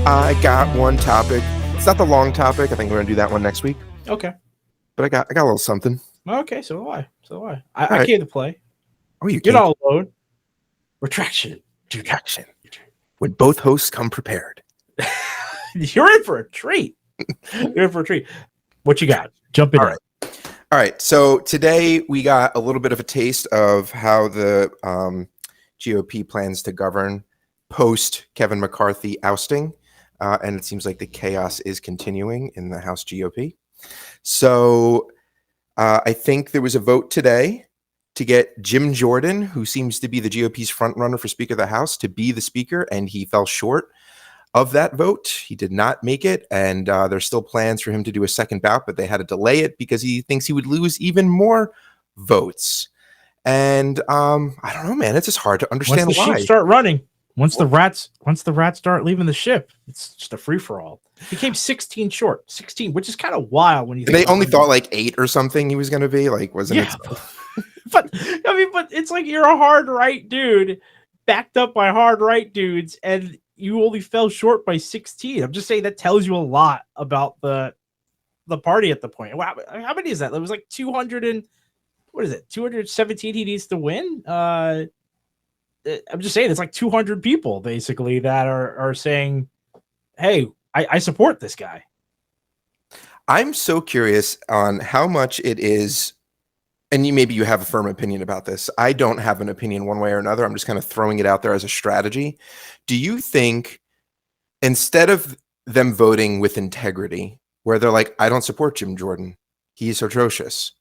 I got one topic. It's not the long topic. I think we're gonna do that one next week. Okay. But I got a little something. Okay, so do I. I right. came to play. Oh, You're not alone. Retraction. Retraction. When both hosts come prepared. You're in for a treat. You're in for a treat. What you got? Jump in. All right. So today we got a little bit of a taste of how the GOP plans to govern post Kevin McCarthy ousting. And it seems like the chaos is continuing in the House GOP. So I think there was a vote today to get Jim Jordan, who seems to be the GOP's front runner for Speaker of the House, to be the Speaker, and he fell short of that vote. He did not make it, and there's still plans for him to do a second bout, but they had to delay it because he thinks he would lose even more votes. And I don't know, man. It's just hard to understand once the why. sheep start running, once the rats start leaving the ship, it's just a free for all. He came 16 short, 16, which is kind of wild when you. They only thought like 8 or something he was going to be. Like, wasn't it? But it's like you're a hard right dude, backed up by hard right dudes, and you only fell short by 16. I'm just saying that tells you a lot about the party at the point. How many is that? It was like 200 and what is it? 217 he needs to win. I'm just saying it's like 200 people basically that are saying, "Hey, I support this guy." I'm so curious on how much it is. And maybe you have a firm opinion about this. I don't have an opinion one way or another. I'm just kind of throwing it out there as a strategy. Do you think instead of them voting with integrity, where they're like, I don't support Jim Jordan, he's atrocious,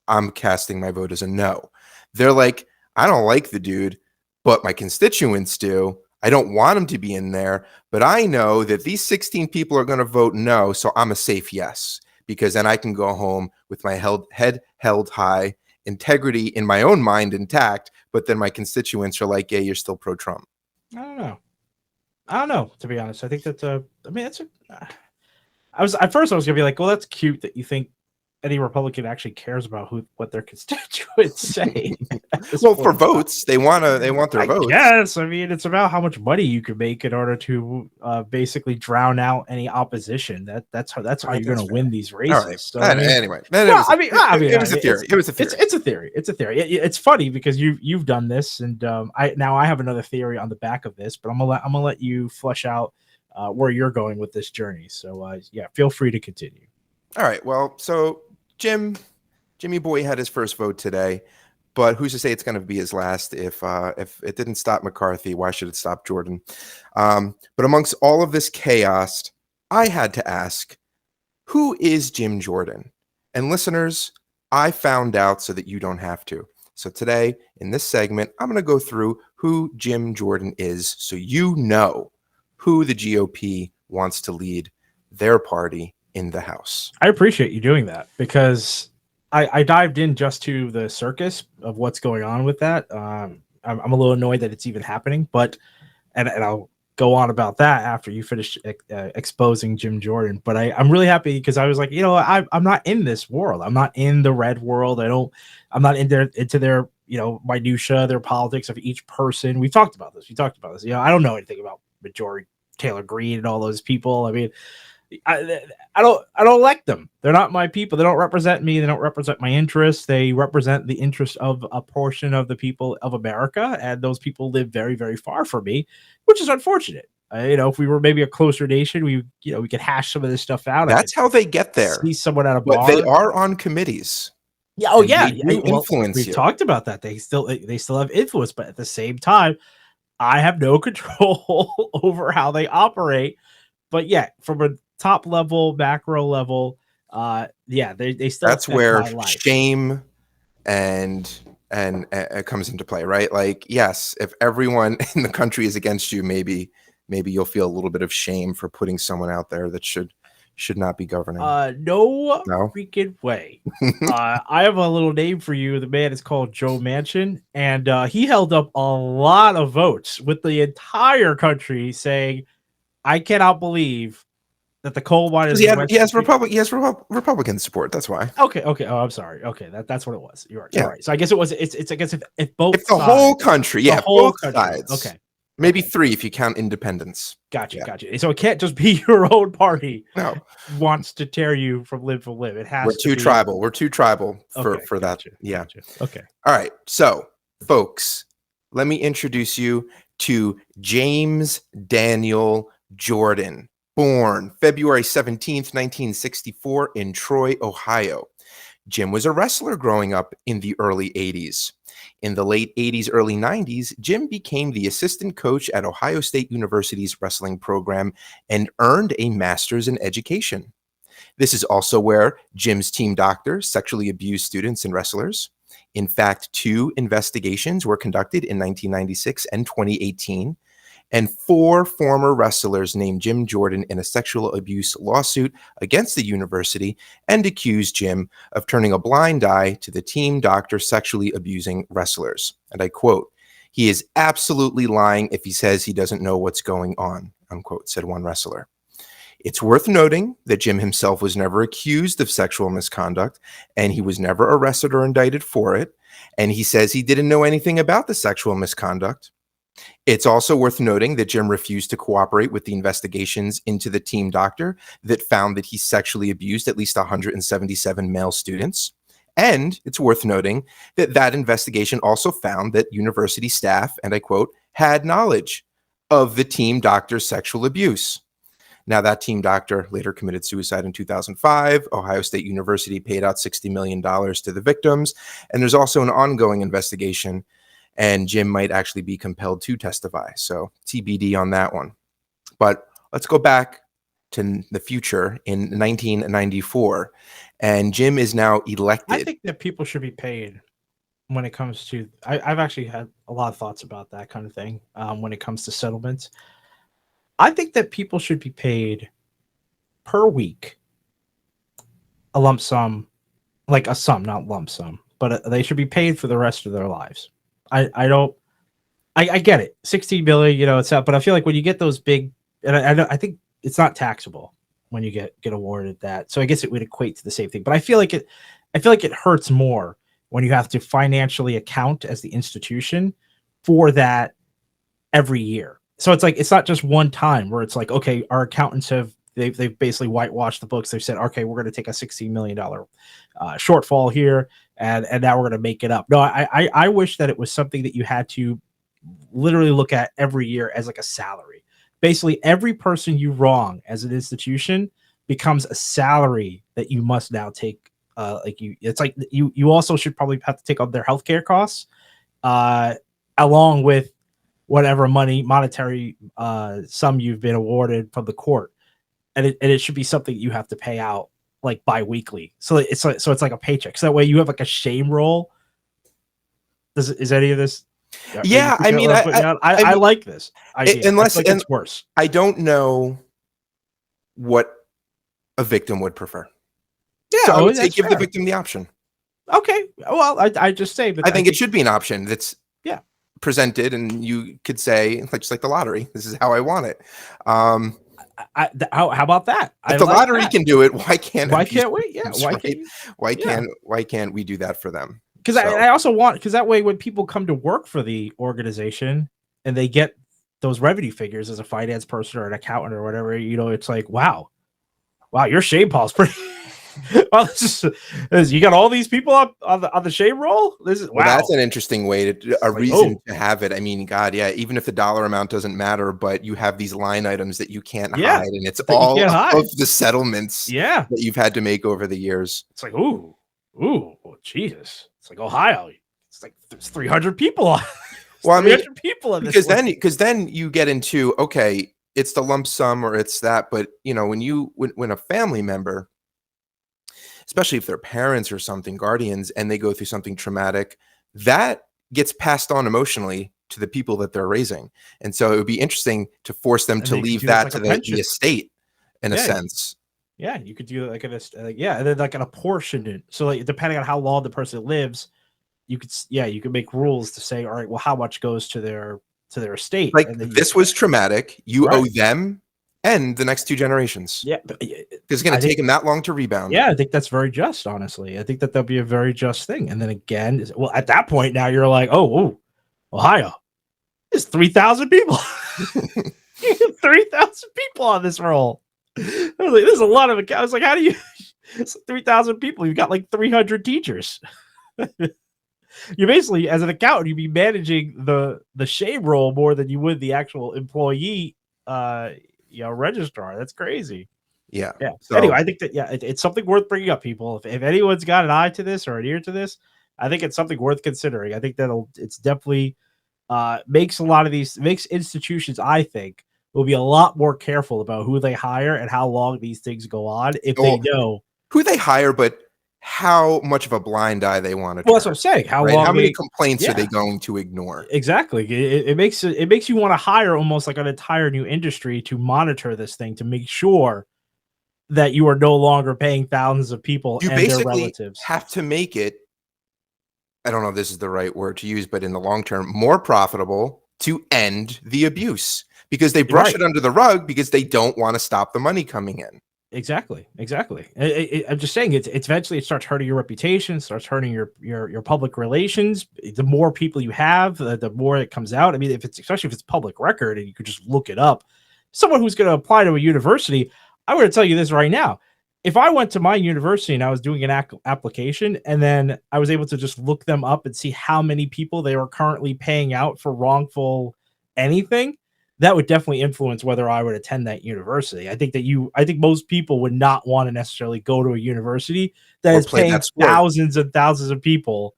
I'm casting my vote as a no. They're like, I don't like the dude, but my constituents do. I don't want him to be in there, but I know that these 16 people are going to vote no, so I'm a safe yes, because then I can go home with my head held high, integrity in my own mind intact, but then my constituents are like, yeah, you're still pro-Trump. I don't know, to be honest. I think that's at first I was gonna be like, well, that's cute that you think any Republican actually cares about what their constituents say. Well, for votes, they want their votes. Yes, I mean it's about how much money you can make in order to basically drown out any opposition. That's how you're going to win these races. Right. So, anyway, it was a theory. It's a theory. It's a theory. It's funny because you've done this, and I have another theory on the back of this, but I'm gonna let you flesh out where you're going with this journey. So feel free to continue. All right. Well, so Jimmy Boy had his first vote today, but who's to say it's going to be his last? If it didn't stop McCarthy, why should it stop Jordan? But amongst all of this chaos, I had to ask, who is Jim Jordan? And listeners, I found out so that you don't have to. So today, in this segment, I'm going to go through who Jim Jordan is so you know who the GOP wants to lead their party in the House. I appreciate you doing that because I dived in just to the circus of what's going on with that. I'm a little annoyed that it's even happening, but and I'll go on about that after you finish exposing Jim Jordan. But I'm really happy because I was like, I'm not in this world. I'm not in the red world. I'm not into their minutia, their politics of each person. We talked about this. I don't know anything about Majority Taylor Greene and all those people. I mean, I don't elect them. They're not my people. They don't represent me. They don't represent my interests. They represent the interest of a portion of the people of America, and those people live very, very far from me, which is unfortunate. If we were maybe a closer nation, we could hash some of this stuff out. That's how they get there. See someone at a bar. But they are on committees. Yeah. Oh, yeah. Influence. We've talked about that. They still have influence, but at the same time, I have no control over how they operate. But yeah, from a top level, macro level, they still. That's where shame and comes into play, right? Like, yes, if everyone in the country is against you, maybe you'll feel a little bit of shame for putting someone out there that should not be governing. No freaking way. I have a little name for you. The man is called Joe Manchin, and he held up a lot of votes with the entire country saying, I cannot believe that the coal miners. He has Republican support. That's why. Okay. Oh, I'm sorry. Okay, that's what it was. You're right. So I guess it was. It's I guess if both the whole country, both sides. Okay. Maybe 3 if you count independents. Gotcha, Yeah. gotcha. So it can't just be your own party No, wants to tear you from limb from limb. It we're has to too be tribal. We're too tribal okay. for that. Gotcha, Yeah. gotcha. Okay. All right. So, folks, let me introduce you to James Daniel Jordan, born February 17th, 1964 in Troy, Ohio. Jim was a wrestler growing up in the early 80s. In the late 80s, early 90s, Jim became the assistant coach at Ohio State University's wrestling program and earned a master's in education. This is also where Jim's team doctor sexually abused students and wrestlers. In fact, 2 investigations were conducted in 1996 and 2018, and 4 former wrestlers named Jim Jordan in a sexual abuse lawsuit against the university and accused Jim of turning a blind eye to the team doctor sexually abusing wrestlers. And I quote, "He is absolutely lying if he says he doesn't know what's going on," unquote, said one wrestler. It's worth noting that Jim himself was never accused of sexual misconduct, and he was never arrested or indicted for it. And he says he didn't know anything about the sexual misconduct. It's also worth noting that Jim refused to cooperate with the investigations into the team doctor that found that he sexually abused at least 177 male students. And it's worth noting that that investigation also found that university staff, and I quote, had knowledge of the team doctor's sexual abuse. Now, that team doctor later committed suicide in 2005. Ohio State University paid out $60 million to the victims. And there's also an ongoing investigation, and Jim might actually be compelled to testify. So TBD on that one. But let's go back to the future in 1994. And Jim is now elected. I think that people should be paid when it comes to, I've actually had a lot of thoughts about that kind of thing when it comes to settlements. I think that people should be paid per week a lump sum, like a sum, not lump sum, but they should be paid for the rest of their lives. I get it. 16 billion, you know, it's out, but I feel like when you get those big, and I think it's not taxable when you get awarded that. So I guess it would equate to the same thing, but I feel like it hurts more when you have to financially account as the institution for that every year. So it's like, it's not just one time where it's like, okay, our accountants they've basically whitewashed the books. They've said, okay, we're going to take a $16 million shortfall here, and now we're going to make it up. No, I wish that it was something that you had to literally look at every year as like a salary. Basically, every person you wrong as an institution becomes a salary that you must now take. It's like you also should probably have to take on their healthcare costs, along with whatever monetary sum you've been awarded from the court, and it should be something you have to pay out like bi-weekly. So it's like a paycheck. So that way you have like a shame roll. Is any of this? Yeah, I mean, I like this idea. Unless like it's worse. I don't know what a victim would prefer. Yeah, so I would say give the victim the option. Okay, well, I just say, but I think it should be an option that's presented, and you could say, just like the lottery, this is how I want it. How about that? If the lottery can do it, why can't we? Yeah, why can't we do that for them? Because I also want, because that way when people come to work for the organization and they get those revenue figures as a finance person or an accountant or whatever, you know, it's like, wow, your shame pall's pretty. Well, you got all these people up on the shame roll. Wow. Well, that's an interesting way to reason to have it. I mean, God, yeah. Even if the dollar amount doesn't matter, but you have these line items that you can't hide, and it's all of the settlements that you've had to make over the years. It's like, ooh, Jesus! It's like Ohio. It's like there's 300 people. Well, I mean, 300 people in this because then you get into, okay, it's the lump sum or it's that, but you know, when a family member, especially if they're parents or something, guardians, and they go through something traumatic, that gets passed on emotionally to the people that they're raising. And so it would be interesting to force them to leave that to the estate in a sense. Yeah, you could do like and then like an apportionment. So like depending on how long the person lives, you could make rules to say, all right, well, how much goes to their estate? Like, this was traumatic. You owe them and the next 2 generations. Yeah. Because it's going to take them that long to rebound. Yeah, I think that's very just, honestly. I think that'll be a very just thing. And then again, well, at that point now you're like, oh, Ohio. There's 3,000 people. 3,000 people on this roll. I was like, there's a lot of accounts. I was like, how do you? It's 3,000 people. You've got like 300 teachers. You basically, as an accountant, you'd be managing the shame roll more than you would the actual employee, registrar. That's crazy. Yeah. Yeah. So Anyway, I think that it's something worth bringing up, people. If anyone's got an eye to this or an ear to this, I think it's something worth considering. I think it's definitely makes institutions, I think, will be a lot more careful about who they hire and how long these things go on if they know who they hire, but how much of a blind eye they want to turn. Well, that's what I'm saying. How long? How many complaints are they going to ignore? Exactly. It makes you want to hire almost like an entire new industry to monitor this thing to make sure that you are no longer paying thousands of people You and their basically relatives. have to make it, I don't know if this is the right word to use, but in the long term, more profitable to end the abuse because they brush it under the rug because they don't want to stop the money coming in. Exactly. I'm just saying it's eventually it starts hurting your reputation, starts hurting your public relations. The more people you have, the more it comes out. I mean, especially if it's public record and you could just look it up. Someone who's going to apply to a university, I'm going to tell you this right now. If I went to my university and I was doing an application and then I was able to just look them up and see how many people they were currently paying out for wrongful anything, that would definitely influence whether I would attend that university. I think most people would not want to necessarily go to a university that is paying thousands and thousands of people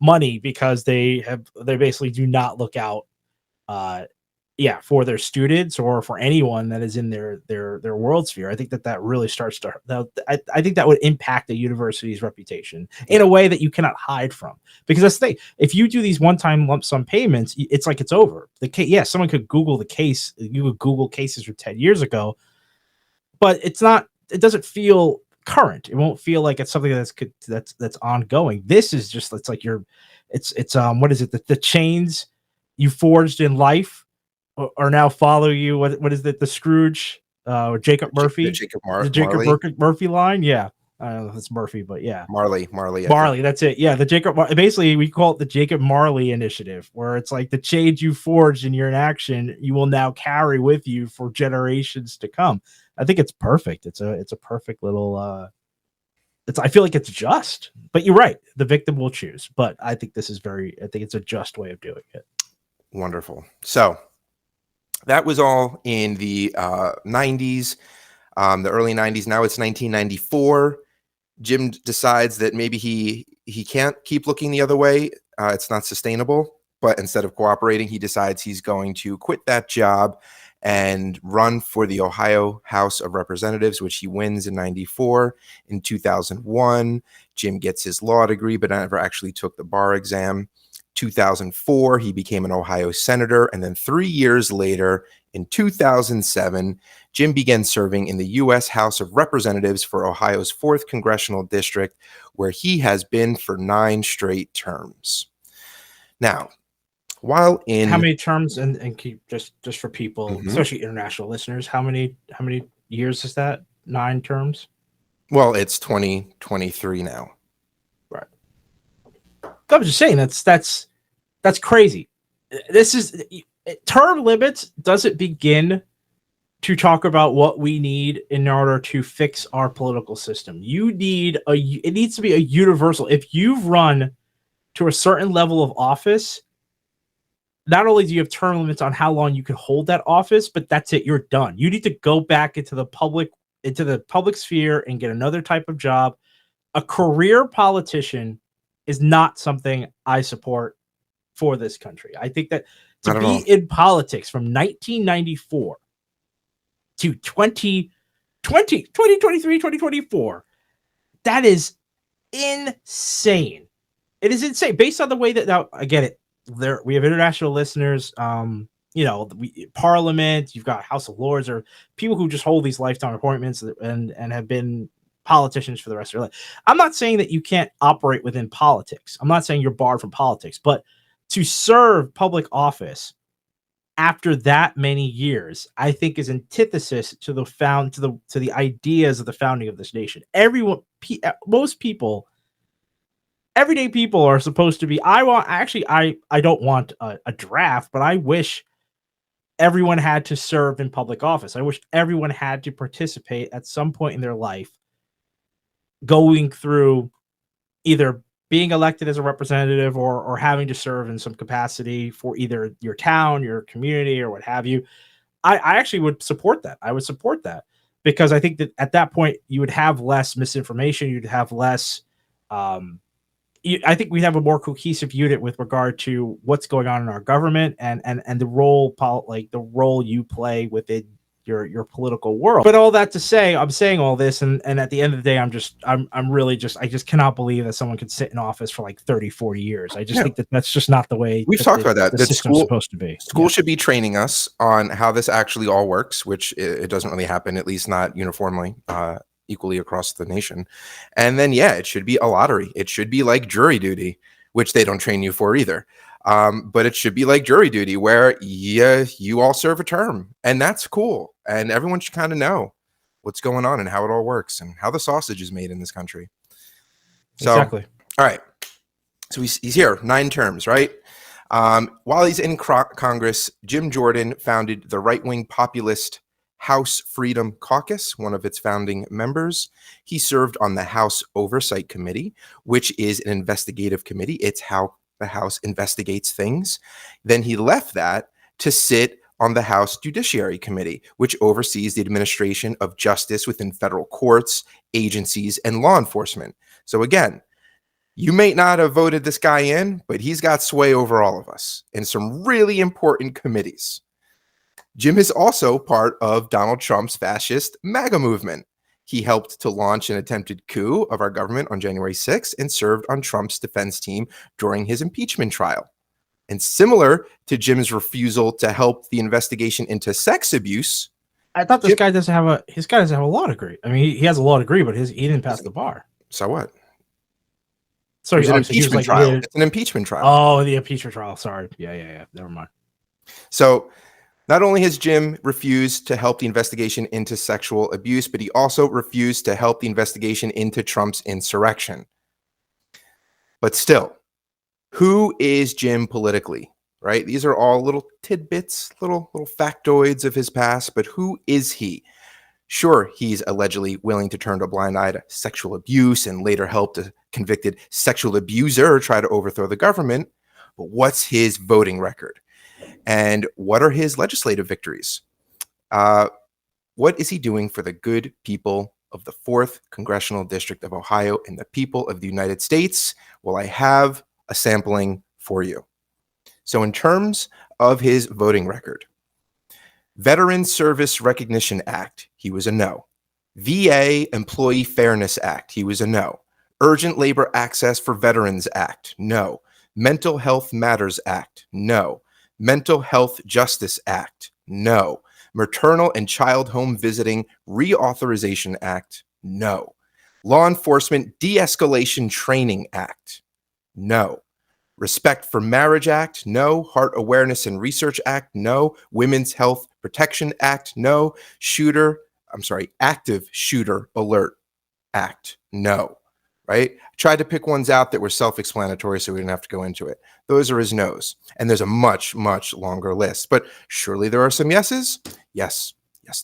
money because they basically do not look out for their students or for anyone that is in their world sphere. I think that really starts to I think that would impact the university's reputation in a way that you cannot hide from. Because that's the thing. If you do these one-time lump sum payments, it's like it's over. Someone could Google the case. You could Google cases from 10 years ago, but it doesn't feel current. It won't feel like it's something that's ongoing. This is just what is it? The chains you forged in life or now follow you. What is it? The Scrooge, Jacob Murphy, the Jacob Murphy line. Yeah, I don't know if it's Murphy, but yeah, Marley. That's it. Yeah, the Jacob. Basically, we call it the Jacob Marley initiative, where it's like the chains you forged in your inaction, you will now carry with you for generations to come. I think it's perfect. It's a perfect little. I feel like it's just, but you're right. The victim will choose, but I think this is I think it's a just way of doing it. Wonderful. So that was all in the 90s, the early 90s. Now it's 1994. Jim decides that maybe he can't keep looking the other way. It's not sustainable. But instead of cooperating, he decides he's going to quit that job and run for the Ohio House of Representatives, which he wins in 94. In 2001, Jim gets his law degree, but never actually took the bar exam. 2004, he became an Ohio senator. And then 3 years later, in 2007, Jim began serving in the U.S. House of Representatives for Ohio's 4th Congressional District, where he has been for 9 straight terms. Now, while in how many terms and keep just for people, especially international listeners, how many years is that? 9 terms? Well, it's 2023 now. Right. I'm just saying that's crazy. This is term limits doesn't begin to talk about what we need in order to fix our political system. It needs to be a universal. If you've run to a certain level of office, not only do you have term limits on how long you can hold that office, but that's it. You're done. You need to go back into the public sphere and get another type of job. A career politician is not something I support for this country. I think that to be in politics from 1994 to 2023, 2024, that is insane. It is insane based on the way that now I get it. We have international listeners. Parliament, you've got House of Lords, or people who just hold these lifetime appointments and have been politicians for the rest of their life. I'm not saying that you can't operate within politics. I'm not saying you're barred from politics, but to serve public office after that many years, I think is antithesis to the ideas of the founding of this nation. Most people everyday people are supposed to be. I don't want a draft, but I wish everyone had to serve in public office. I wish everyone had to participate at some point in their life, going through either being elected as a representative or having to serve in some capacity for either your town, your community, or what have you. I actually would support that. I would support that because I think that at that point you would have less misinformation. You'd have less. I think we'd have a more cohesive unit with regard to what's going on in our government and the role, like the role you play within your political world. But all that to say, I'm saying all this, and at the end of the day, I'm really just, I just cannot believe that someone could sit in office for like 30, 40 years. I just think that that's just not the way we've talked about that. The That system's supposed to be. School should be training us on how this actually all works, which it doesn't really happen, at least not uniformly, equally across the nation. And then, yeah, it should be a lottery. It should be like jury duty, which they don't train you for either. But it should be like jury duty where you all serve a term, and that's cool. And everyone should kind of know what's going on and how it all works and how the sausage is made in this country. So, Exactly. All right. So he's here, 9 terms, right? While he's in Congress, Jim Jordan founded the right-wing populist House Freedom Caucus, one of its founding members. He served on the House Oversight Committee, which is an investigative committee. It's how the House investigates things. Then he left that to sit on the House Judiciary Committee, which oversees the administration of justice within federal courts, agencies, and law enforcement. So again, you may not have voted this guy in, but he's got sway over all of us in some really important committees. Jim is also part of Donald Trump's fascist MAGA movement. He helped to launch an attempted coup of our government on January 6th and served on Trump's defense team during his impeachment trial. And similar to Jim's refusal to help the investigation into sex abuse, I thought this guy doesn't have a law degree. I mean, he has a law degree, but he didn't pass the bar. So what? So it's an impeachment trial. It's an impeachment trial. Oh, the impeachment trial. Sorry. Yeah. Never mind. So not only has Jim refused to help the investigation into sexual abuse, but he also refused to help the investigation into Trump's insurrection. But still, who is Jim politically, right? These are all little tidbits, little factoids of his past, but who is he? Sure, he's allegedly willing to turn a blind eye to sexual abuse and later helped a convicted sexual abuser try to overthrow the government, but what's his voting record? And what are his legislative victories? What is he doing for the good people of the 4th Congressional District of Ohio and the people of the United States? Well, I have a sampling for you. So in terms of his voting record, Veteran Service Recognition Act, he was a no. VA Employee Fairness Act, he was a no. Urgent Labor Access for Veterans Act, no. Mental Health Matters Act, no. Mental Health Justice Act, no. Maternal and Child Home Visiting Reauthorization Act, no. Law Enforcement De-Escalation Training Act, no. Respect for Marriage Act, no. Heart Awareness and Research Act, no. Women's Health Protection Act, no. Active Shooter Alert Act, no. Right? I tried to pick ones out that were self-explanatory so we didn't have to go into it. Those are his no's. And there's a much, much longer list. But surely there are some yeses? Yes,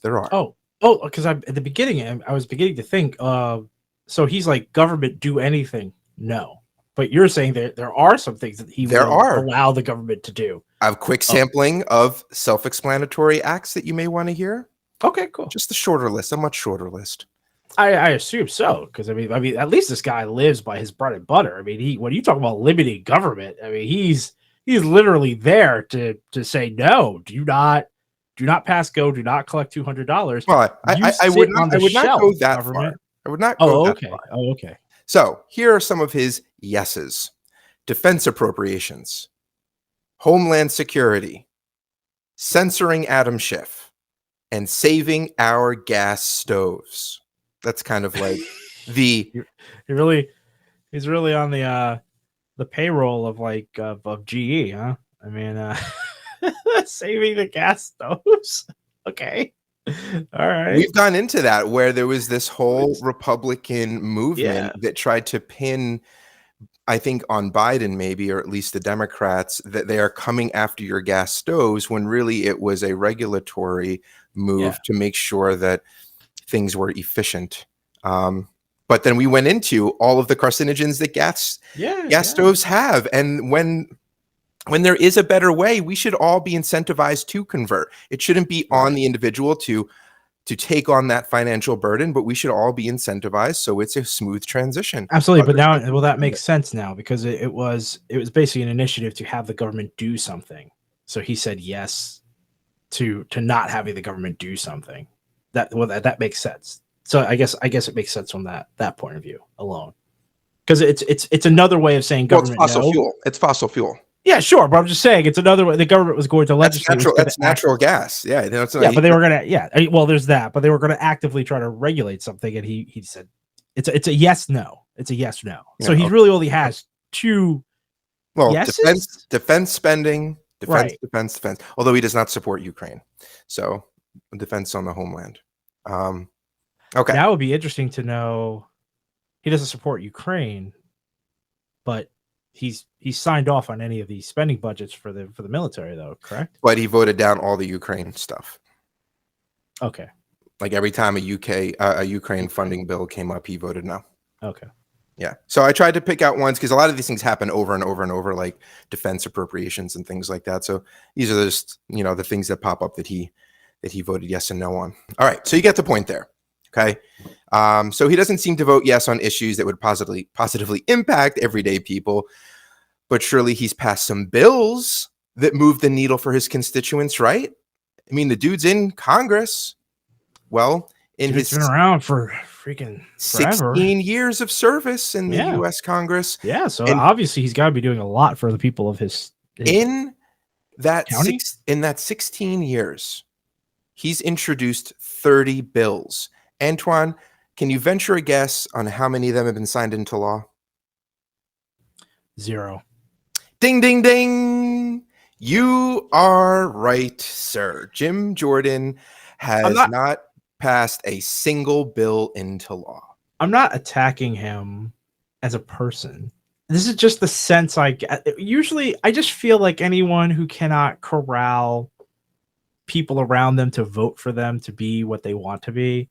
there are. Oh, because at the beginning, I was beginning to think, so he's like, government do anything? No. But you're saying that there are some things that he will allow the government to do. I have a quick sampling of self-explanatory acts that you may want to hear. Okay, cool. Just a shorter list, a much shorter list. I assume so, because I mean, at least this guy lives by his bread and butter. I mean, when you talk about limiting government, I mean, he's literally there to say no. Do not pass go. Do not collect $200. Well, I would not go that far. I would not go that far. Oh, okay. So here are some of his yeses: defense appropriations, homeland security, censoring Adam Schiff, and saving our gas stoves. That's kind of like he's really on the payroll of GE, huh? I mean, saving the gas stoves. Okay. All right. We've gone into that where there was this whole Republican movement that tried to pin I think on Biden, maybe, or at least the Democrats, that they are coming after your gas stoves when really it was a regulatory move to make sure that things were efficient. But then we went into all of the carcinogens that gas stoves have. And when there is a better way, we should all be incentivized to convert. It shouldn't be on the individual to take on that financial burden, but we should all be incentivized so it's a smooth transition. Absolutely. But now, well, that makes sense now, because it was basically an initiative to have the government do something. So he said yes to not having the government do something. That makes sense. So I guess it makes sense from that point of view alone, because it's another way of saying government. It's fossil fuel. It's fossil fuel. Yeah, sure, but I'm just saying it's another way. The government was going to legislate. That's natural gas. Yeah, that's but they were gonna. Yeah, well, there's that, but they were going to actively try to regulate something, and he said it's a yes no. It's a yes no. So he really only has two. Well, yeses? defense spending, defense. Although he does not support Ukraine, so defense on the homeland. Okay, that would be interesting to know. He doesn't support Ukraine, but he's signed off on any of these spending budgets for the military, though, correct? But he voted down all the Ukraine stuff. Okay. Like every time a Ukraine funding bill came up, he voted no. Okay. Yeah. So I tried to pick out ones because a lot of these things happen over and over and over, like defense appropriations and things like that. So these are just, the things that pop up that he voted yes and no on. All right. So you get the point there. Okay. So he doesn't seem to vote yes on issues that would positively impact everyday people, but surely he's passed some bills that move the needle for his constituents, right? I mean, the dude's in Congress. Well, he's been around for freaking forever. 16 years of service in the U.S. Congress. Yeah. So obviously he's got to be doing a lot for the people of his in that county? In that 16 years, he's introduced 30 bills. Antoine, can you venture a guess on how many of them have been signed into law? 0. Ding, ding, ding. You are right, sir. Jim Jordan has not passed a single bill into law. I'm not attacking him as a person. This is just the sense I get. Usually, I just feel like anyone who cannot corral people around them to vote for them to be what they want to be,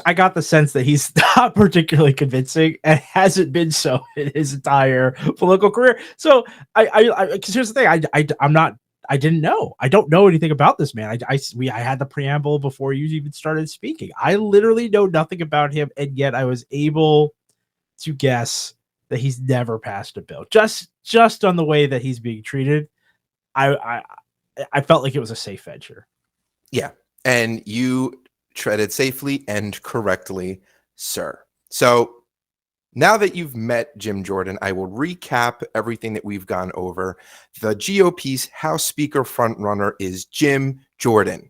I got the sense that he's not particularly convincing and hasn't been so in his entire political career. So because here's the thing, I didn't know. I don't know anything about this man. I had the preamble before you even started speaking. I literally know nothing about him, and yet I was able to guess that he's never passed a bill. Just on the way that he's being treated, I felt like it was a safe venture. Yeah, and you treaded safely and correctly, sir. So now that you've met Jim Jordan, I will recap everything that we've gone over. The GOP's House Speaker frontrunner is Jim Jordan.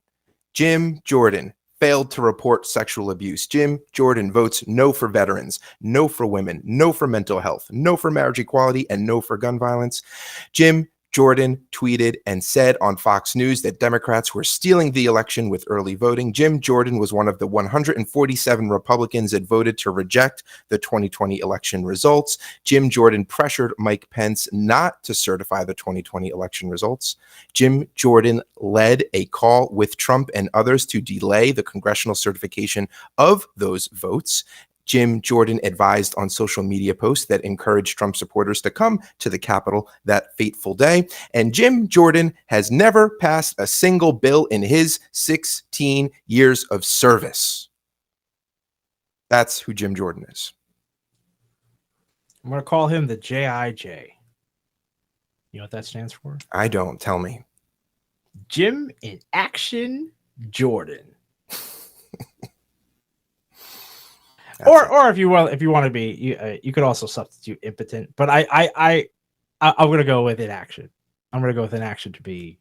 Jim Jordan failed to report sexual abuse. Jim Jordan votes no for veterans, no for women, no for mental health, no for marriage equality, and no for gun violence. Jim Jordan tweeted and said on Fox News that Democrats were stealing the election with early voting. Jim Jordan was one of the 147 Republicans that voted to reject the 2020 election results. Jim Jordan pressured Mike Pence not to certify the 2020 election results. Jim Jordan led a call with Trump and others to delay the congressional certification of those votes. Jim Jordan advised on social media posts that encouraged Trump supporters to come to the Capitol that fateful day. And Jim Jordan has never passed a single bill in his 16 years of service. That's who Jim Jordan is. I'm going to call him the JIJ. You know what that stands for? I don't. Tell me. Jim in Action Jordan. Or if you want to be, you could also substitute impotent. But I'm gonna go with inaction. I'm gonna go with inaction to be,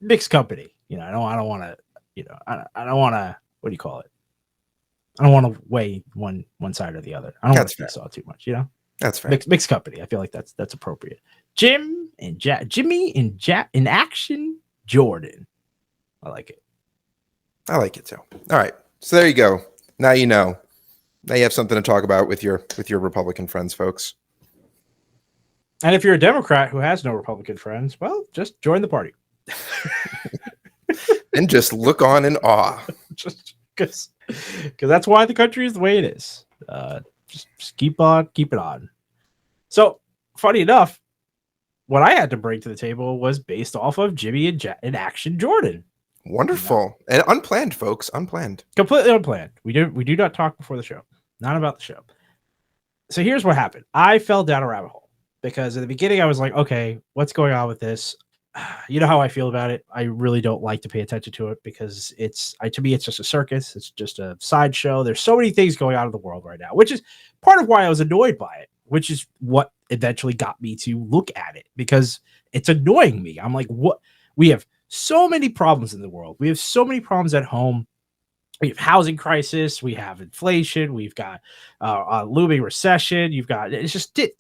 mixed company. I don't want to, I don't want to. What do you call it? I don't want to weigh one side or the other. I don't want to seesaw too much. That's fair. Mixed company. I feel like that's appropriate. Jimmy in Action Jordan. I like it. I like it too. All right. So there you go. Now you know. Now you have something to talk about with your Republican friends, folks. And if you're a Democrat who has no Republican friends, well, just join the party. And just look on in awe. Just because that's why the country is the way it is. Just keep it on. So, funny enough, what I had to bring to the table was based off of Jimmy and Action Jordan. Wonderful. And unplanned, folks. Unplanned. Completely unplanned. We do not talk before the show. Not about the show. So here's what happened. I fell down a rabbit hole because at the beginning I was like, okay, what's going on with this? You know how I feel about it. I really don't like to pay attention to it because to me, it's just a circus. It's just a sideshow. There's so many things going on in the world right now, which is part of why I was annoyed by it, which is what eventually got me to look at it because it's annoying me. I'm like, what? We have so many problems in the world. We have so many problems at home. We have housing crisis. We have inflation. We've got a looming recession. You've got it's just tit.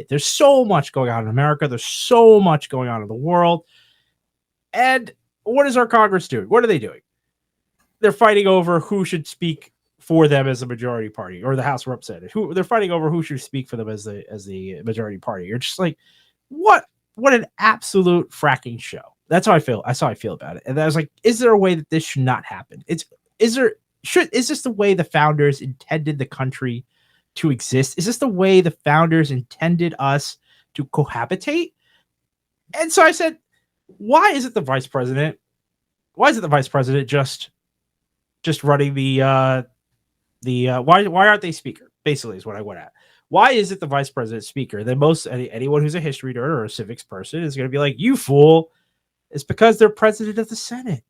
There's so much going on in America. There's so much going on in the world. And what is our Congress doing? What are they doing? They're fighting over who should speak for them as the majority party or the House of Representatives. They're fighting over who should speak for them as the majority party. You're just like, what an absolute fracking show. That's how I feel. That's how I feel about it. And I was like, is there a way that this should not happen? Is this the way the founders intended the country to exist? Is this the way the founders intended us to cohabitate? And so I said, why is it the vice president? Why is it the vice president just running why aren't they speaker? Basically is what I went at. Why is it the vice president speaker? Then anyone who's a history nerd or a civics person is going to be like, you fool. It's because they're president of the Senate.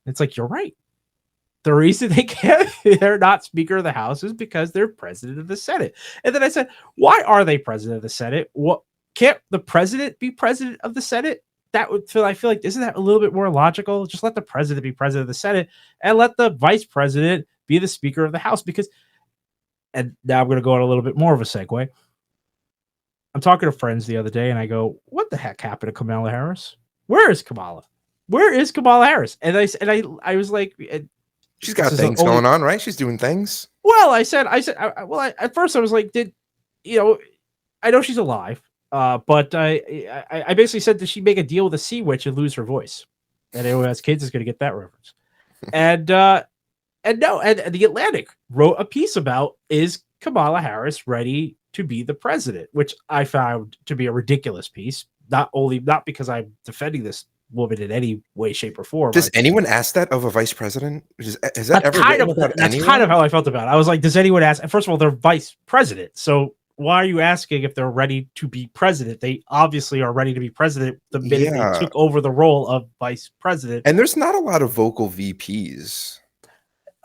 It's like, you're right. The reason they're not Speaker of the House is because they're president of the Senate. And then I said, why are they president of the Senate? What can't the president be president of the Senate? I feel like, isn't that a little bit more logical? Just let the president be president of the Senate and let the vice president be the Speaker of the House. And now I'm going to go on a little bit more of a segue. I'm talking to friends the other day and I go, what the heck happened to Kamala Harris? Where is Kamala? Where is Kamala Harris? And I was like, she's got things going on, right? She's doing things. Well, at first I was like, I know she's alive, but I basically said, did she make a deal with a sea witch and lose her voice? And anyone who has kids is going to get that reference. And no, and the Atlantic wrote a piece about, is Kamala Harris ready to be the president, which I found to be a ridiculous piece. Not because I'm defending this woman in any way, shape, or form. Does anyone ask that of a vice president? Is that ever that's kind of how I felt about it. I was like, does anyone ask? First of all, they're vice president. So why are you asking if they're ready to be president? They obviously are ready to be president the minute they took over the role of vice president. And there's not a lot of vocal VPs.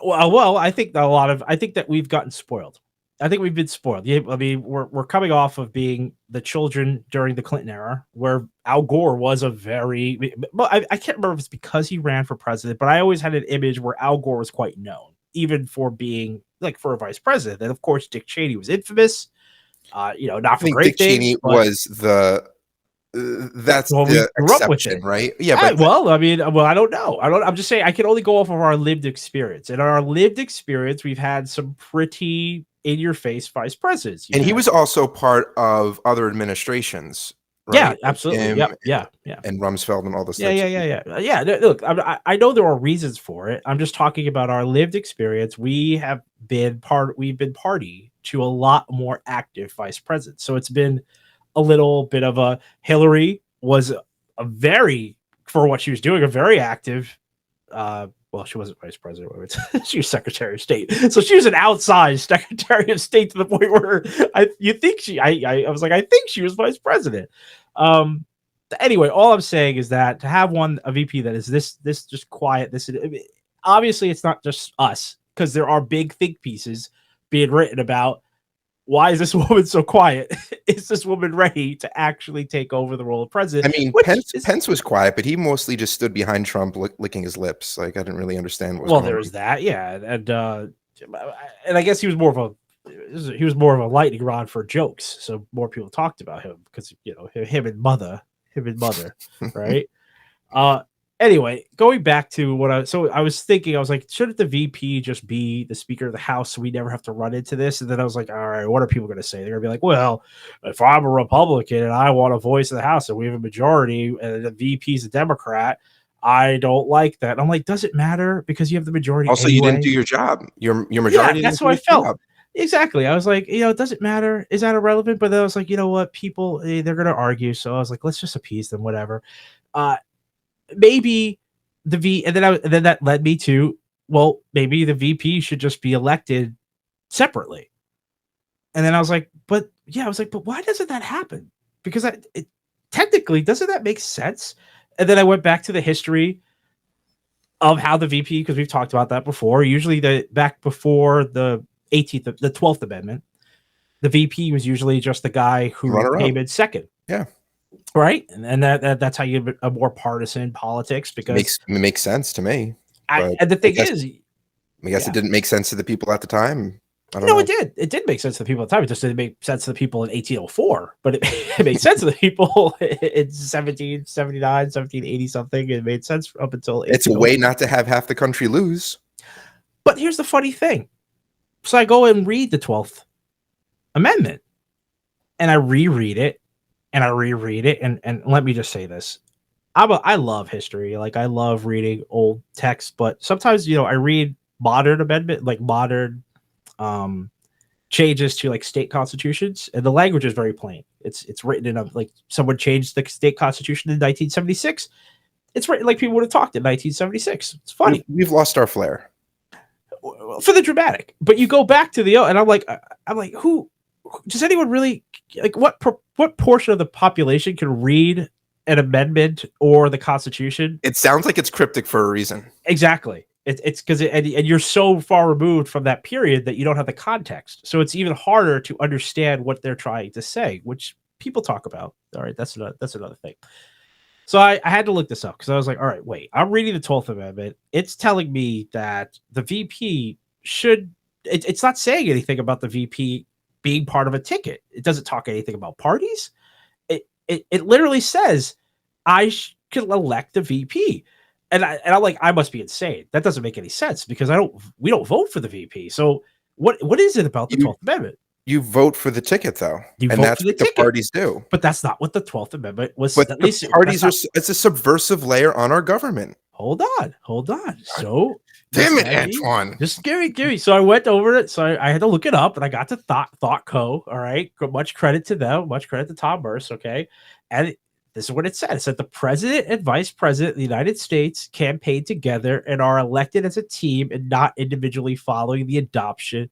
Well, I think that we've gotten spoiled. I think we've been spoiled. I mean, we're coming off of being the children during the Clinton era, where Al Gore was a very. Well, I can't remember if it's because he ran for president, but I always had an image where Al Gore was quite known, even for being for a vice president. And of course, Dick Cheney was infamous. Not for great things. Dick Cheney was the. That's the exception, right? Yeah, but I don't know. I'm just saying I can only go off of our lived experience. And in our lived experience, we've had some pretty in-your-face vice presidents. And he was also part of other administrations. Right? Yeah, absolutely. Yeah. And Rumsfeld and all this. Yeah. Look, I know there are reasons for it. I'm just talking about our lived experience. We've been party to a lot more active vice presidents. So it's been a little bit of a. Hillary was for what she was doing, a very active. Well, she wasn't vice president. She was Secretary of State. So she was an outsized Secretary of State to the point where I was like, I think she was vice president. Anyway, all I'm saying is that to have a VP that is this just quiet, obviously it's not just us, because there are big think pieces being written about why is this woman so quiet? Is this woman ready to actually take over the role of president? I mean, Pence was quiet, but he mostly just stood behind Trump licking his lips. Like, I didn't really understand what was going on. There was that, yeah. And I guess he was more of a lightning rod for jokes. So more people talked about him because, him and mother, right? Anyway, going back to what I was thinking, I was like, shouldn't the VP just be the Speaker of the House so we never have to run into this? And then I was like, all right, what are people going to say? They're going to be like, well, if I'm a Republican and I want a voice in the House and we have a majority and the VP's a Democrat, I don't like that. And I'm like, does it matter because you have the majority? Also, anyway? you didn't do your job. Your Yeah, majority that's didn't what do I its felt. job. Exactly. I was like, it doesn't matter. Is that irrelevant? But then I was like, you know what? People, they're going to argue. So I was like, let's just appease them, whatever. Maybe and then that led me to, well, maybe the VP should just be elected separately. And then I was like, but why doesn't that happen? Because technically, doesn't that make sense? And then I went back to the history of how the VP, because we've talked about that before. Usually, back before the 12th Amendment, the VP was usually just the guy who came in second. Yeah. Right. And that's how you get a more partisan politics, because It makes sense to me. And the thing is, I guess it didn't make sense to the people at the time. I don't no, know. it did. It did make sense to the people at the time. It just didn't make sense to the people in 1804, but it made sense to the people in 1779, 1780 something. It made sense up until it's a way not to have half the country lose. But here's the funny thing. So I go and read the 12th Amendment and I reread it and I reread it. And let me just say this. I love history. Like, I love reading old texts, but sometimes, I read modern amendment, like modern changes to like state constitutions, and the language is very plain. It's written in like someone changed the state constitution in 1976. It's written like people would have talked in 1976. It's funny. We've lost our flair for the dramatic. But you go back to and I'm like, who does anyone really like? What portion of the population can read an amendment or the Constitution? It sounds like it's cryptic for a reason. Exactly. It's because and you're so far removed from that period that you don't have the context. So it's even harder to understand what they're trying to say, which people talk about. All right, that's another thing. So I had to look this up because I was like, all right, wait, I'm reading the 12th Amendment. It's telling me that the VP should, it's not saying anything about the VP being part of a ticket. It doesn't talk anything about parties. It literally says I could elect the VP. And I'm like, I must be insane. That doesn't make any sense because we don't vote for the VP. So what is it about the 12th Amendment? You vote for the ticket, though, and that's what the parties do. But that's not what the 12th Amendment was. But at least parties it's a subversive layer on our government. Hold on. So damn it, Antoine. Just Gary. So I went over it. So I had to look it up, and I got to Thought Co. All right, much credit to them. Much credit to Tom Burse. Okay, and this is what it said. It said the president and vice president of the United States campaign together and are elected as a team and not individually following the adoption.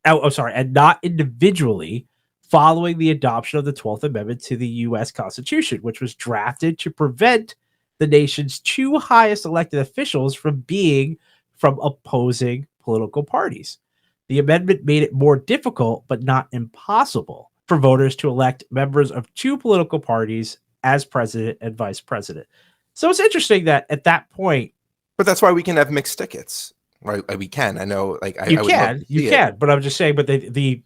And not individually following the adoption of the 12th Amendment to the U.S. Constitution, which was drafted to prevent the nation's two highest elected officials from opposing political parties. The amendment made it more difficult, but not impossible, for voters to elect members of two political parties as president and vice president. So it's interesting that at that point. But that's why we can have mixed tickets. Right, we can. I know, like you can. But I'm just saying. But the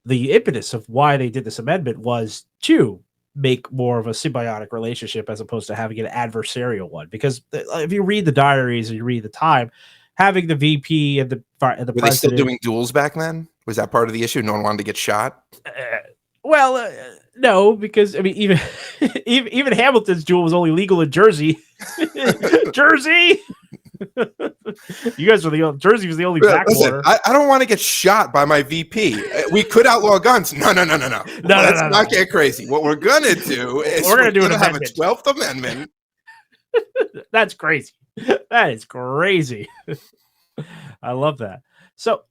impetus of why they did this amendment was to make more of a symbiotic relationship as opposed to having an adversarial one. Because if you read the diaries and you read the time, having the VP and the president, were they still doing duels back then? Was that part of the issue? No one wanted to get shot. No, because I mean, even Hamilton's duel was only legal in Jersey. Jersey. You guys were Jersey was the only backwater. I don't want to get shot by my VP. We could outlaw guns. No. Let's not get crazy. What we're gonna do is we're gonna have a 12th Amendment. That's crazy. That is crazy. I love that. So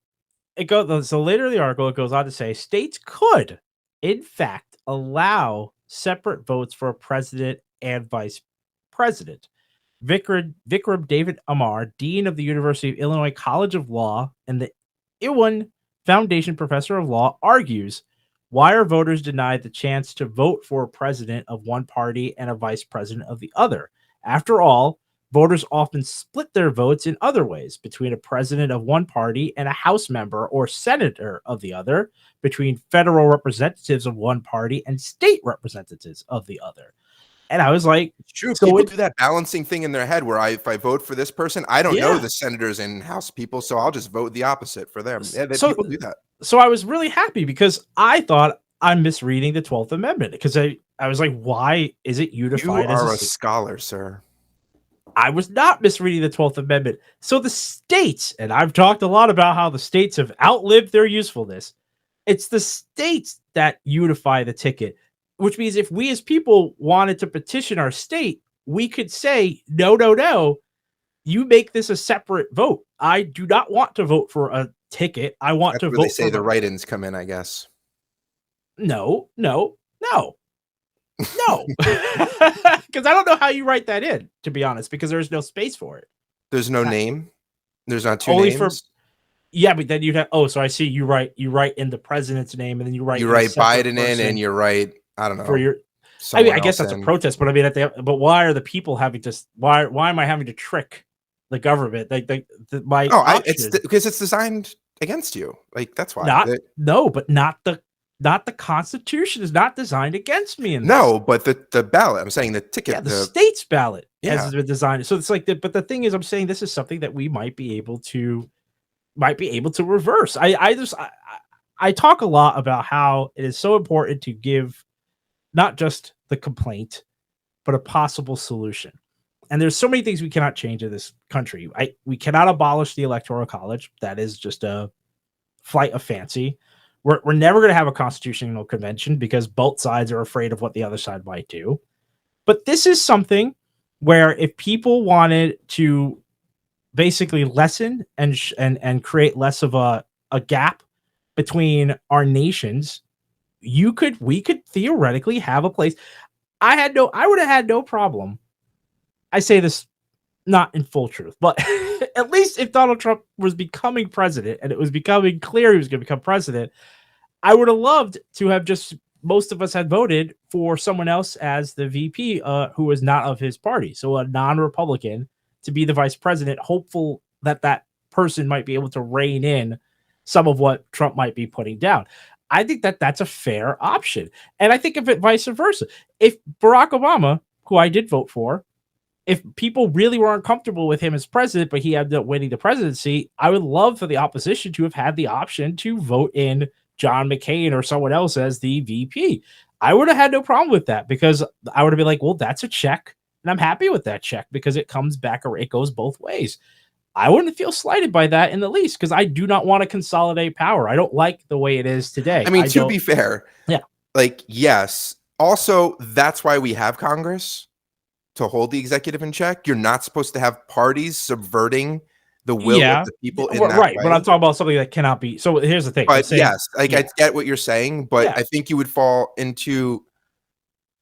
later in the article, it goes on to say states could, in fact, allow separate votes for a president and vice president. Vikram David Amar, Dean of the University of Illinois College of Law and the Iwan Foundation Professor of Law, argues, why are voters denied the chance to vote for a president of one party and a vice president of the other? After all, voters often split their votes in other ways, between a president of one party and a House member or senator of the other, between federal representatives of one party and state representatives of the other. And I was like, It's true. so People it, do that balancing thing in their head where if I vote for this person, I don't know yeah. the senators and House people, so I'll just vote the opposite for them. Yeah, So people do that. so I was really happy because I thought I'm misreading the 12th Amendment because I was like, why is it You unified as are a a scholar, sir. I was not misreading the 12th Amendment. So the states, and I've talked a lot about how the states have outlived their usefulness. It's the states that unify the ticket, which means if we as people wanted to petition our state, we could say, no, no, no, you make this a separate vote. I do not want to vote for a ticket. I want That's to where they vote say for the the write-ins come in, I guess. no, no, no, no. Because I don't know how you write that in, to be honest, because there's no space for it. There's no name. There's not two Only for names. yeah, but then you'd have so I see you write in the president's name and then you write You in a write separate Biden in person and you write, I don't for know, your I mean, someone I guess else that's a in. protest, but I mean, but why are the people having to? Why am I having to trick the government? My Oh, option, because it's designed against you. Like that's why. not no, but not the Constitution is not designed against me in this. No, but the ballot. I'm saying the Yeah, ticket. the state's ballot Yeah. has been designed. So it's like, but the thing is, I'm saying this is something that we might be able to reverse. I talk a lot about how it is so important to give not just the complaint, but a possible solution. And there's so many things we cannot change in this country. We cannot abolish the electoral college. That is just a flight of fancy. We're never going to have a constitutional convention because both sides are afraid of what the other side might do. But this is something where if people wanted to basically lessen and create less of a gap between our nations, we could theoretically have a place. I would have had no problem. I say this not in full truth, but at least if Donald Trump was becoming president and it was becoming clear he was going to become president, I would have loved to have just most of us had voted for someone else as the VP who was not of his party. So a non-Republican to be the vice president, hopeful that that person might be able to rein in some of what Trump might be putting down. I think that that's a fair option. And I think if it vice versa, if Barack Obama, who I did vote for, if people really were uncomfortable with him as president, but he ended up winning the presidency, I would love for the opposition to have had the option to vote in John McCain or someone else as the VP. I would have had no problem with that because I would have been like, well, that's a check. And I'm happy with that check because it comes back or it goes both ways. I wouldn't feel slighted by that in the least because I do not want to consolidate power. I don't like the way it is today. I mean, to be fair, yeah, like yes. Also, that's why we have Congress to hold the executive in check. You're not supposed to have parties subverting the will of the people in that right. way. But I'm talking about something that cannot be. So here's the thing. But yes, like I get what you're saying, but Yeah. I think you would fall into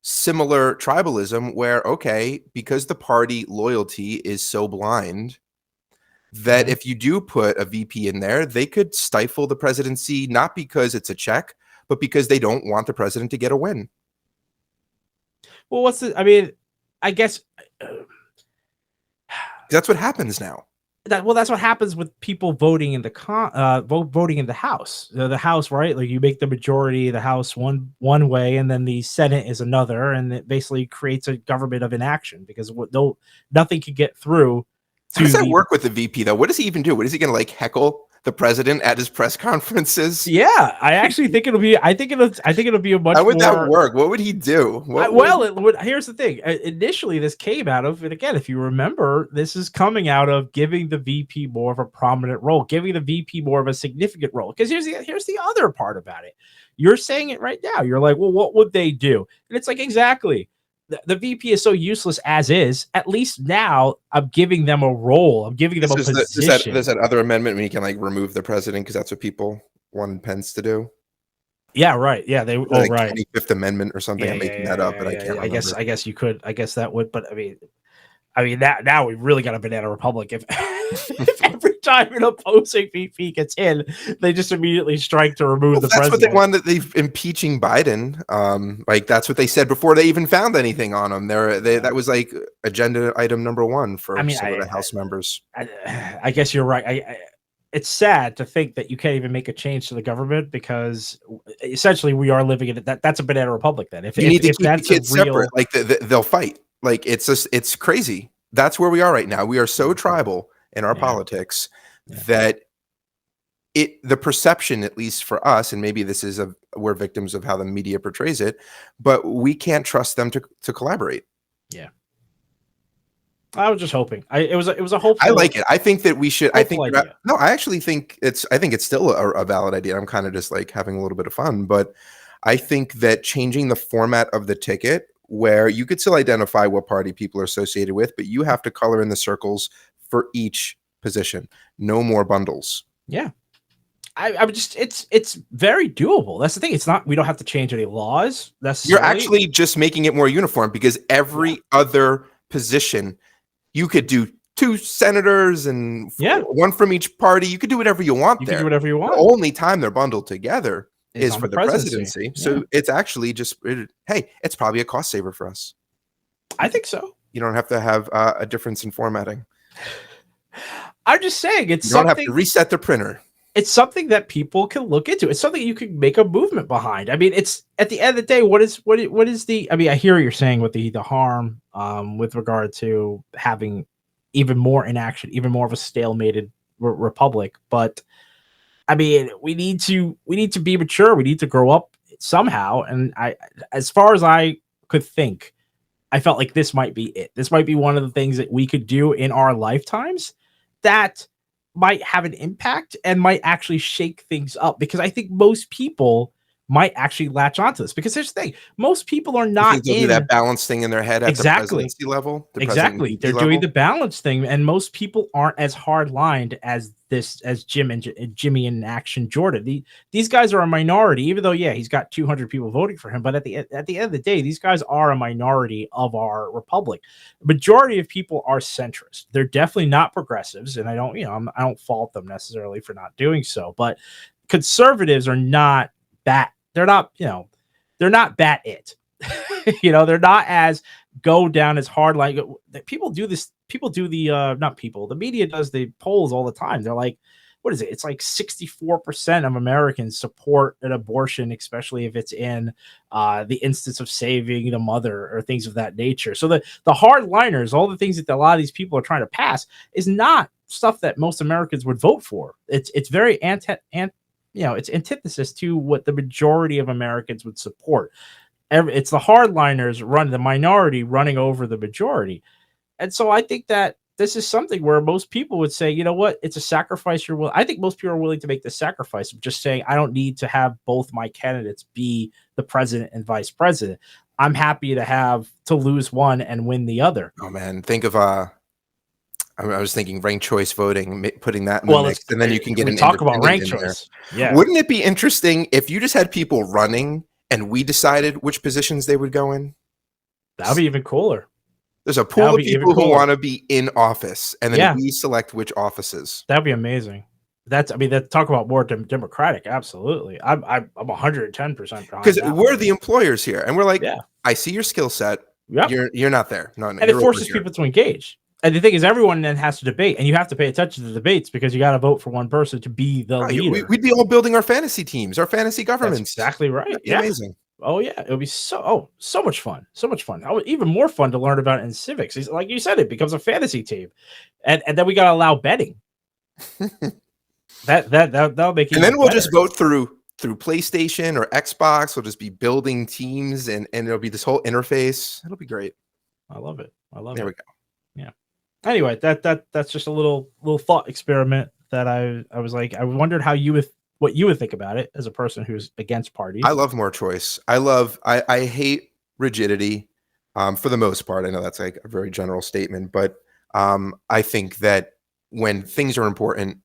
similar tribalism where, okay, because the party loyalty is so blind that if you do put a VP in there, they could stifle the presidency, not because it's a check, but because they don't want the president to get a win. Well, I mean, I guess that's what happens now. That's what happens with people voting in the voting in the House. The House, right? Like you make the majority of the House one way, and then the Senate is another, and it basically creates a government of inaction because nothing can get through. How does that work with the VP though? What does he even do? What is he going to like heckle the president at his press conferences? Yeah, I actually think it'll be. I think it'll be a much. How would that work? What would he do? Here's the thing. Initially, this came out of, and again, if you remember, this is coming out of giving the VP more of a prominent role, giving the VP more of a significant role. Because here's the other part about it. You're saying it right now. You're like, well, what would they do? And it's like exactly. The VP is so useless as is. At least now I'm giving them a role. I'm giving them a position. There's that other amendment when you can like remove the president because that's what people wanted Pence to do. Yeah, right. Yeah, they. Like right. 25th Amendment or something. I'm making that up, but I can't remember. I guess you could. I guess that would. But I mean that now we've really got a banana republic. If every time an opposing VP gets in, they just immediately strike to remove the president. That's what they wanted. They've impeaching Biden. Like that's what they said before they even found anything on him. That was like agenda item number one for some of the House members. I guess you're right. it's sad to think that you can't even make a change to the government because essentially we are living in that's a banana republic. Then You need to if keep the that's a kids separate. real, Like they'll fight. Like it's crazy. That's where we are right now. We are so tribal in our yeah, politics yeah, that the perception, at least for us, and maybe this is we're victims of how the media portrays it, but we can't trust them to collaborate. yeah. I was just hoping. It was a I hopeful like it. I think that we should. I think idea. no. I actually think it's. I think it's still a valid idea. I'm kind of just like having a little bit of fun, but I think that changing the format of the ticket, where you could still identify what party people are associated with, but you have to color in the circles for each position. No more bundles. Yeah. I'm just it's very doable. That's the thing. It's not we don't have to change any laws You're necessarily. actually just making it more uniform because every other position, you could do 2 senators and one from each party. You could do whatever you want You there. can do whatever you want. The only time they're bundled together Is is on for the the presidency. Yeah. So it's actually just, hey, it's probably a cost saver for us. I think so. You don't have to have a difference in formatting. I'm just saying it's You don't have something. to reset the printer. It's something that people can look into. It's something you can make a movement behind. I mean, it's at the end of the day, what is the? I mean, I hear what you're saying with the harm with regard to having even more inaction, even more of a stalemated republic. But I mean, we need to be mature. We need to grow up somehow. And as far as I could think, I felt like this might be it. This might be one of the things that we could do in our lifetimes that might have an impact and might actually shake things up, because I think most people might actually latch onto this, because here's the thing. Most people are You not think they'll do that balance thing in their head at the presidency level? Exactly. They're doing the balance thing, and most people aren't as hard lined as Jimmy in Action Jordan. These guys are a minority, even though he's got 200 people voting for him. But at the end of the day, these guys are a minority of our republic. The majority of people are centrist. They're definitely not progressives, and I don't fault them necessarily for not doing so. But conservatives are not that. They're not. They're not that it. They're not as go down as hard. Like people do this. People do the media does the polls all the time. They're like, what is it? It's like 64% of Americans support an abortion, especially if it's in the instance of saving the mother or things of that nature. So the hardliners, all the things that a lot of these people are trying to pass, is not stuff that most Americans would vote for. It's very it's antithesis to what the majority of Americans would support. It's the hardliners the minority running over the majority. And so I think that this is something where most people would say, you know what, it's a sacrifice I think most people are willing to make the sacrifice of just saying, I don't need to have both my candidates be the president and vice president. I'm happy to lose one and win the other. Oh man, think of I was thinking ranked choice voting, putting that in the mix, and then you can get an talk about ranked in choice. There. Yeah. Wouldn't it be interesting if you just had people running and we decided which positions they would go in? That would be even cooler. There's a pool of people who want to be in office, and then we select which offices. That'd be amazing. Talk about more democratic. Absolutely. I'm 110% because we're the employers here, and we're like, I see your skill set. Yep. You're not there. No, and it forces people to engage. And the thing is, everyone then has to debate, and you have to pay attention to the debates because you got to vote for one person to be the leader. We'd be all building our fantasy teams, our fantasy governments. That's exactly right. Amazing. Oh yeah, it would be so much fun, Even more fun to learn about it in civics. Like you said, it becomes a fantasy team, and then we got to allow betting. that'll make it. And then we'll just vote through PlayStation or Xbox. We'll just be building teams, and it'll be this whole interface. It'll be great. I love it. There we go. Yeah. Anyway, that's just a little thought experiment that I was like, I wondered what you would think about it as a person who's against parties. I love more choice. I hate rigidity for the most part. I know that's like a very general statement, but I think that when things are important,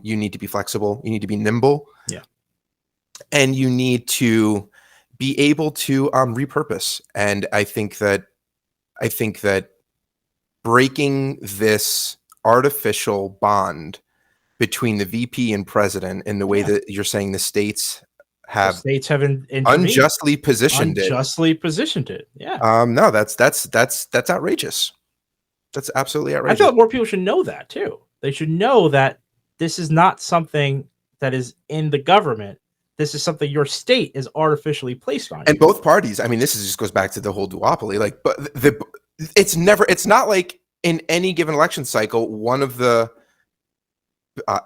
you need to be flexible. You need to be nimble. Yeah. And you need to be able to repurpose. And I think that breaking this artificial bond between the VP and president in the way that you're saying the states have unjustly positioned it. Yeah. No, that's outrageous. That's absolutely outrageous. I feel like more people should know that too. They should know that this is not something that is in the government. This is something your state is artificially placed on you. And both parties, I mean, this just goes back to the whole duopoly. Like, but it's not like in any given election cycle, one of the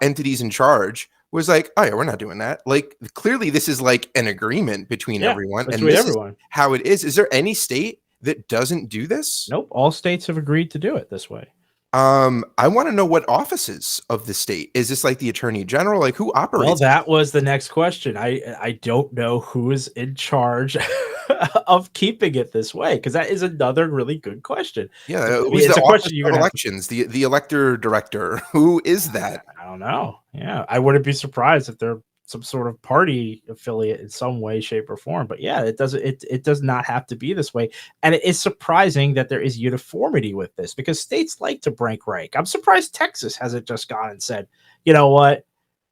entities in charge was like, oh yeah, we're not doing that. Like, clearly this is like an agreement between everyone. And this is how it is. Is there any state that doesn't do this? Nope. All states have agreed to do it this way. I want to know what offices of the state. Is this like the attorney general? Like, who operates? Well, that was the next question. I don't know who is in charge of keeping it this way, because that is another really good question. Yeah, it's a question you're gonna elections, the elector director. Who is that? I don't know. Yeah, I wouldn't be surprised if they're some sort of party affiliate in some way, shape, or form. But yeah, it does not have to be this way. And it is surprising that there is uniformity with this, because states like to break rank. I'm surprised Texas hasn't just gone and said, you know what,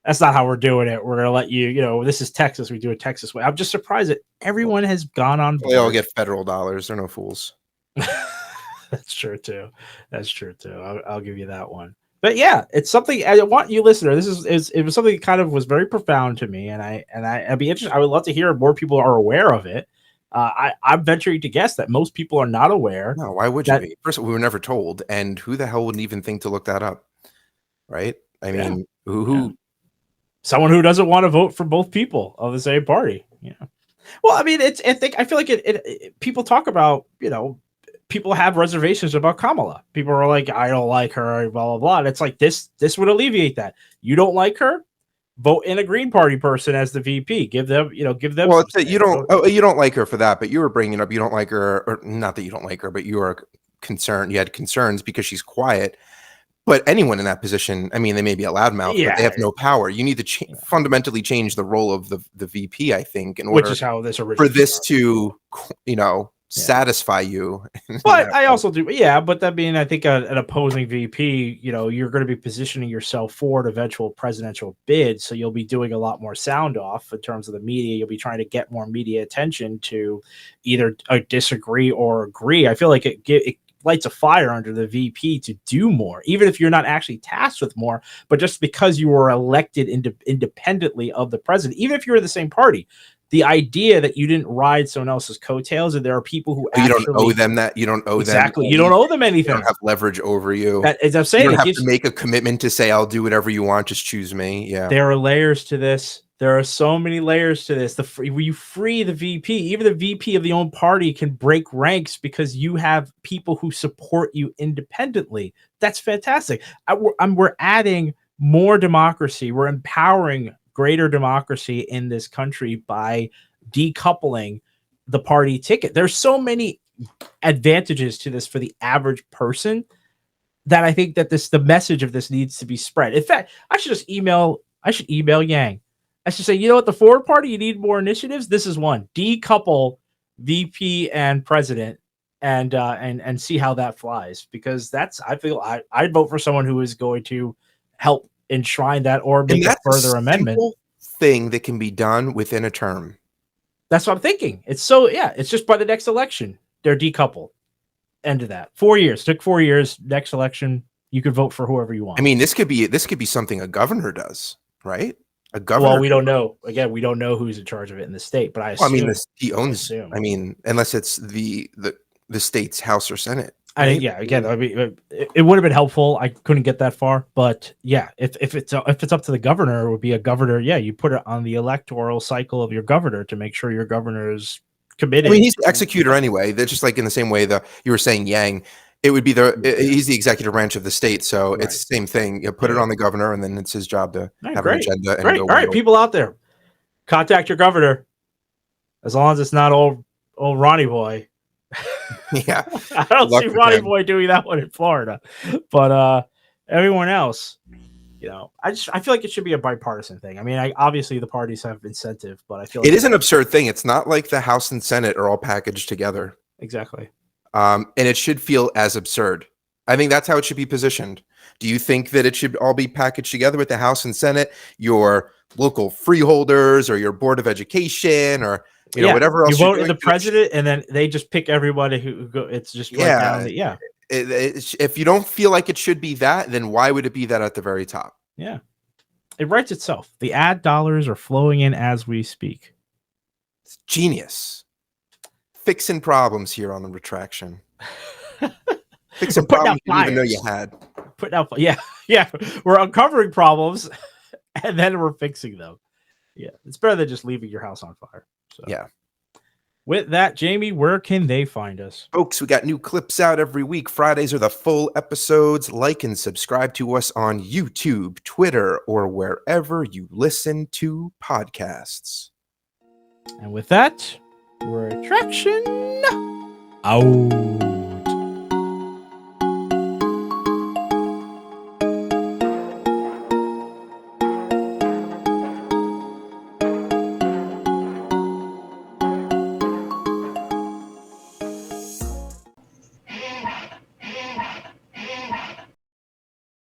that's not how we're doing it. We're going to let you, this is Texas. We do it Texas way. I'm just surprised that everyone has gone on board. They all get federal dollars. They're no fools. That's true too. I'll give you that one. But yeah, it's something I want you, listener. It was something that kind of was very profound to me, and I'd be interested. I would love to hear more people are aware of it. I'm venturing to guess that most people are not aware. No, why would you be? First of all, we were never told, and who the hell wouldn't even think to look that up, right? I mean, who? Someone who doesn't want to vote for both people of the same party. Yeah. Well, I mean, I feel like it people talk about, people have reservations about Kamala. People are like, I don't like her, blah, blah, blah. And it's like, this would alleviate that. You don't like her? Vote in a Green Party person as the VP. Give them. Well, you don't like her for that, but you were bringing up, you don't like her, or not that you don't like her, but you are concerned. You had concerns because she's quiet. But anyone in that position, I mean, they may be a loudmouth, but they have no power. You need to fundamentally change the role of the VP, I think, in order which is how this for this to, satisfy you. But I also do, but that being, I think an opposing VP, you're going to be positioning yourself for an eventual presidential bid, so you'll be doing a lot more sound off in terms of the media. You'll be trying to get more media attention to either disagree or agree. I feel like it lights a fire under the VP to do more, even if you're not actually tasked with more, but just because you were elected independently of the president, even if you're in the same party. The idea that you didn't ride someone else's coattails, and there are people who you don't owe them that. You don't owe them. You don't owe them anything. They don't have leverage over you. As I'm saying, you don't have to make a commitment to say, I'll do whatever you want. Just choose me. Yeah. There are layers to this. There are so many layers to this. You free the VP. Even the VP of the own party can break ranks because you have people who support you independently. That's fantastic. We're adding more democracy. We're empowering greater democracy in this country by decoupling the party ticket. There's so many advantages to this for the average person that I think that the message of this needs to be spread. In fact, I should email Yang. I should say, the Forward Party, you need more initiatives. This is one. Decouple VP and president and see how that flies, because I feel I'd vote for someone who is going to help enshrine that or make a further amendment thing that can be done within a term. That's what I'm thinking. It's just by the next election they're decoupled. End of that. 4 years. Took 4 years. Next election you could vote for whoever you want. I mean, this could be something a governor does, right? A governor. Well, we don't know. Again, we don't know who's in charge of it in the state, but I assume he owns. I mean, unless it's the state's House or Senate. Right? Again, I mean, it would have been helpful. I couldn't get that far, but yeah, if it's up to the governor, it would be a governor. Yeah, you put it on the electoral cycle of your governor to make sure your governor is committed. I mean, he's the executor anyway. They're just like in the same way that you were saying, Yang. It would be he's the executive branch of the state, so it's the same thing. You put it on the governor, and then it's his job to have an agenda. And All right, people out there, contact your governor, as long as it's not old Ronnie Boy. Yeah, I don't see Ronnie Boy doing that one in Florida, but everyone else, I feel like it should be a bipartisan thing. I mean, obviously the parties have incentive, but I feel it is an absurd thing. It's not like the House and Senate are all packaged together. Exactly. And it should feel as absurd. I think that's how it should be positioned. Do you think that it should all be packaged together with the House and Senate, your local freeholders or your Board of Education or whatever else? You vote the president, and then they just pick everybody who go. It's just down if you don't feel like it should be that, then why would it be that at the very top? Yeah. It writes itself. The ad dollars are flowing in as we speak. It's genius. Fixing problems here on the Retraction. Fixing problems you didn't even know you had. Putting out, yeah. We're uncovering problems, and then we're fixing them. Yeah, it's better than just leaving your house on fire. So. Yeah. With that, Jamie, where can they find us? Folks, we got new clips out every week. Fridays are the full episodes. Like and subscribe to us on YouTube, Twitter, or wherever you listen to podcasts. And with that, Retraction out.